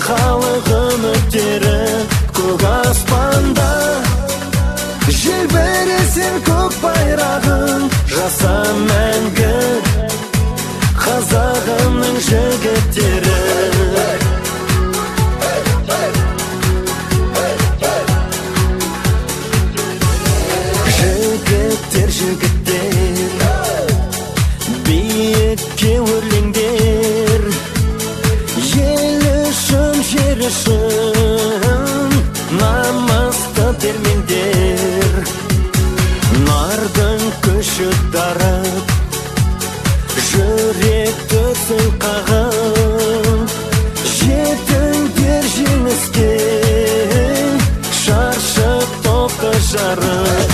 халық үміттері көк аспанда. Желбіресін көк байрағын, жаса мәңгі қазағымның жігіттері. Жігіттер, биікке өрлеңдер, ел үшін, жер үшін намысты термеңдер. Нардың күші дарып, жүрек дүрсіл қағып, жетіңдер жеңіске, шаршы топты жарып.